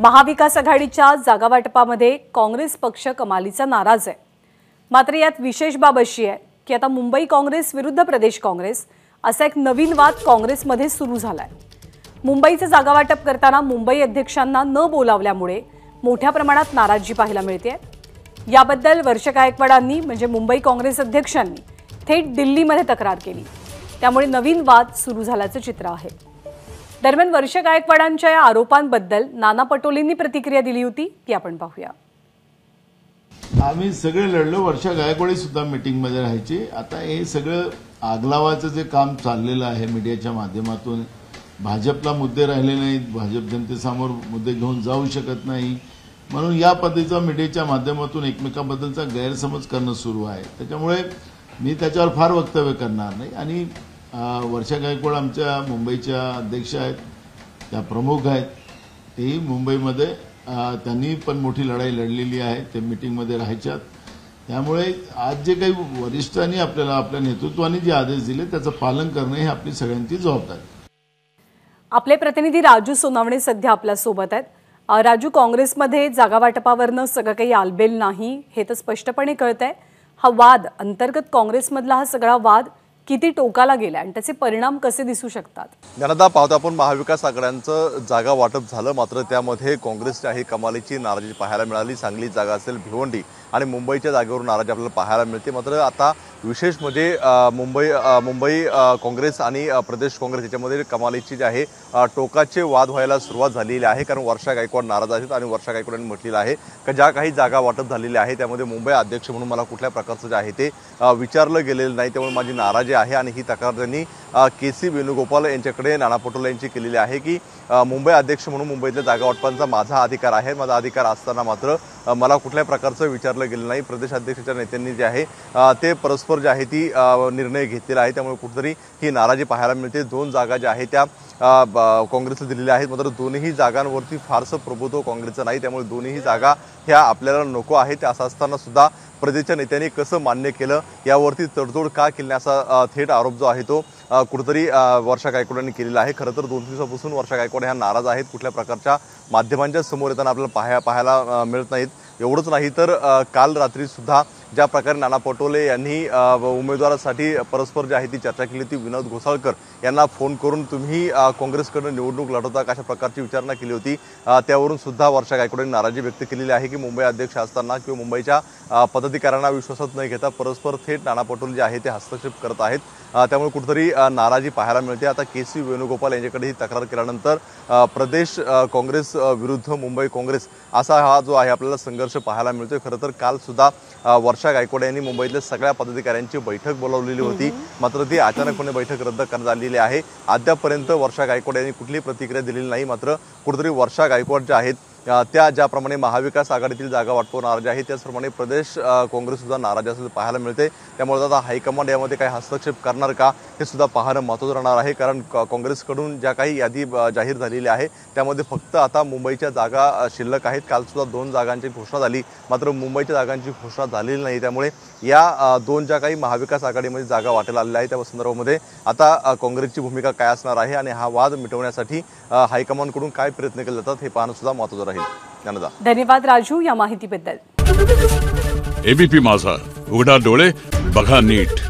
महाविकास आघाडीच्या जागावाटपामध्ये काँग्रेस पक्ष कमालीचा नाराज आहे। मात्र यात विशेष बाब अशी आहे की आता मुंबई काँग्रेस विरुद्ध प्रदेश काँग्रेस असा एक नवीन वाद काँग्रेसमध्ये सुरू झालाय। मुंबईचे जागावाटप करताना मुंबई अध्यक्षांना न बोलावल्यामुळे मोठ्या प्रमाणात नाराजी पाहायला मिळते। याबद्दल वर्ष गायकवाडांनी म्हणजे मुंबई काँग्रेस अध्यक्षांनी थेट दिल्लीमध्ये तक्रार केली, त्यामुळे नवीन वाद सुरू झाल्याचं चित्र आहे। दरम्यान वर्ष गायकवाडांच्या या आरोपांबद्दल नाना पटोलेंनी प्रतिक्रिया दिली होती, ती आपण पाहूया। आम्ही सगळे लढलो, वर्ष गायकवाड सुद्धा मीटिंग मध्ये राहायचे। आता हे सगळं आगलावाचं जे काम चाललेलं आहे मीडियाच्या माध्यमातून, भाजपला मुद्दे राहिले नाहीत, भाजप जनतेसमोर मुद्दे घेऊन जाऊ शकत नाही, म्हणून या पद्धतीचा मीडियाच्या माध्यमातून एकमेकांबद्दलचा गैरसमज करणं सुरू आहे। त्याच्यामुळे मी त्याच्यावर फार वक्तव्य करणार नाही। आणि वर्षा गायकवाड आमच्या मुंबईच्या अध्यक्ष आहेत, त्या प्रमुख आहेत, तेही मुंबईमध्ये त्यांनी पण मोठी लढाई लढलेली आहे, ते मीटिंगमध्ये राहायच्यात। त्यामुळे आज जे काही वरिष्ठांनी आपल्याला आपल्या नेतृत्वाने जे आदेश दिले त्याचं पालन करणं ही आपली सगळ्यांची जबाबदारी। आपले प्रतिनिधी राजू सोनावणे सध्या आपल्या सोबत आहेत। राजू, काँग्रेसमध्ये जागावाटपावरनं सगळं काही आलबेल नाही हे तर स्पष्टपणे कळतंय। हा वाद अंतर्गत काँग्रेसमधला हा सगळा वाद किती टोकाला गेला आणि त्याचे परिणाम कसे दिसू शकतात? ज्ञानदा, पाहतो आपण महाविकास आघाड्यांचं जागा वाटप झालं, मात्र त्यामध्ये काँग्रेसच्या ही कमालीची नाराजी पाहायला मिळाली। सांगली जागा असेल, भिवंडी आणि मुंबईच्या जागेवरून नाराजी आपल्याला पाहायला मिळते। मात्र आता विशेष म्हणजे मुंबई काँग्रेस आणि प्रदेश काँग्रेस याच्यामध्ये कमालीची जी आहे टोकाचे वाद व्हायला सुरुवात झालेली आहे। कारण वर्षा गायकवाड नाराज आहेत आणि वर्षा गायकवाडांनी म्हटलेलं आहे की ज्या काही जागा वाटप झालेल्या आहे त्यामध्ये मुंबई अध्यक्ष म्हणून मला कुठल्या प्रकारचं जे आहे ते विचारलं गेलेलं नाही, त्यामुळे माझी नाराजी आहे। आणि ही तक्रार त्यांनी के.सी. वेणुगोपाल यांच्याकडे नाना पटोले यांची केलेली आहे की मुंबई अध्यक्ष म्हणून मुंबईतल्या जागा वाटपांचा माझा अधिकार आहे, माझा अधिकार असताना मात्र मला कुठल्या प्रकारचं विचारलं गेलं नाही। प्रदेश अध्यक्षाच्या नेत्यांनी जे आहे ते परस्पर जे आहे ती निर्णय घेतलेला आहे, त्यामुळे कुठेतरी ही नाराजी पाहायला मिळते। 2 जागा ज्या आहेत त्या काँग्रेसला दिलेल्या आहेत, मात्र दोन्ही जागांवरती फारसं प्रभुत्व काँग्रेसचं नाही, त्यामुळे दोन्ही जागा ह्या आपल्याला नको आहेत। असं असताना सुद्धा प्रदेशच्या नेत्यांनी कसं मान्य केलं, यावरती तडजोड का केली असा थेट आरोप जो आहे तो कुठेतरी वर्षा गायकवाडांनी केलेला आहे। खरं तर 2 दिवसापासून वर्षा गायकवाड ह्या नाराज आहेत, कुठल्या प्रकारच्या माध्यमांच्या समोर येताना आपल्याला पाहायला मिळत नाहीत। एवढंच नाही तर काल रात्री सुद्धा ज्या प्रकारे नाना पटोले यांनी उमेदवारासाठी परस्पर जी आहे ती चर्चा केली होती, विनोद घोसाळकर यांना फोन करून तुम्ही काँग्रेसकडून निवडणूक लढवता अशा प्रकारची विचारणा केली होती, त्यावरून सुद्धा वर्षा गायकवाडांनी नाराजी व्यक्त केलेली आहे की मुंबई अध्यक्ष असताना किंवा मुंबईच्या पदाधिकाऱ्यांना विश्वासात न घेता परस्पर थेट नाना पटोले जे आहे ते हस्तक्षेप करत आहेत, त्यामुळे कुठेतरी नाराजी पाहायला मिळते। आता के.सी. वेणुगोपाल यांच्याकडे ही तक्रार केल्यानंतर प्रदेश काँग्रेस विरुद्ध मुंबई काँग्रेस असा हा जो आहे आपल्याला संघर्ष पाहायला मिळतोय। खरं तर काल सुद्धा वर्षा गायकवाड यांनी मुंबईतल्या सगळ्या पदाधिकाऱ्यांची बैठक बोलावलेली होती, मात्र ती अचानकपणे बैठक रद्द करण्यात आलेली आहे। अद्यापर्यंत वर्षा गायकवाड यांनी कुठलीही प्रतिक्रिया दिलेली नाही। मात्र कुठेतरी वर्षा गायकवाड ज्या आहेत त्या ज्याप्रमाणे महाविकास आघाडीतील जागा वाटपावर नाराज आहे, त्याचप्रमाणे प्रदेश काँग्रेस सुद्धा नाराज असल्याचं पाहायला मिळते। त्यामुळे आता हायकमांड यामध्ये काही हस्तक्षेप करणार का हे सुद्धा पाहणं महत्त्वाचं राहणार आहे। कारण काँग्रेसकडून ज्या काही यादी जाहीर झालेली आहे त्यामध्ये फक्त आता मुंबईच्या जागा शिल्लक आहेत। काल सुद्धा 2 जागांची घोषणा झाली, मात्र मुंबईच्या जागांची घोषणा झालेली नाही। त्यामुळे या 2 ज्या काही महाविकास आघाडीमध्ये जागा वाटेला आलेल्या आहेत त्या संदर्भामध्ये आता काँग्रेसची भूमिका काय असणार आहे आणि हा वाद मिटवण्यासाठी हायकमांडकडून काय प्रयत्न केले जातात हे पाहणं सुद्धा महत्त्वाचं राहील। धन्यवाद राजू या माहितीबद्दल। एबीपी माझा, उघडा डोळे बघा नीट।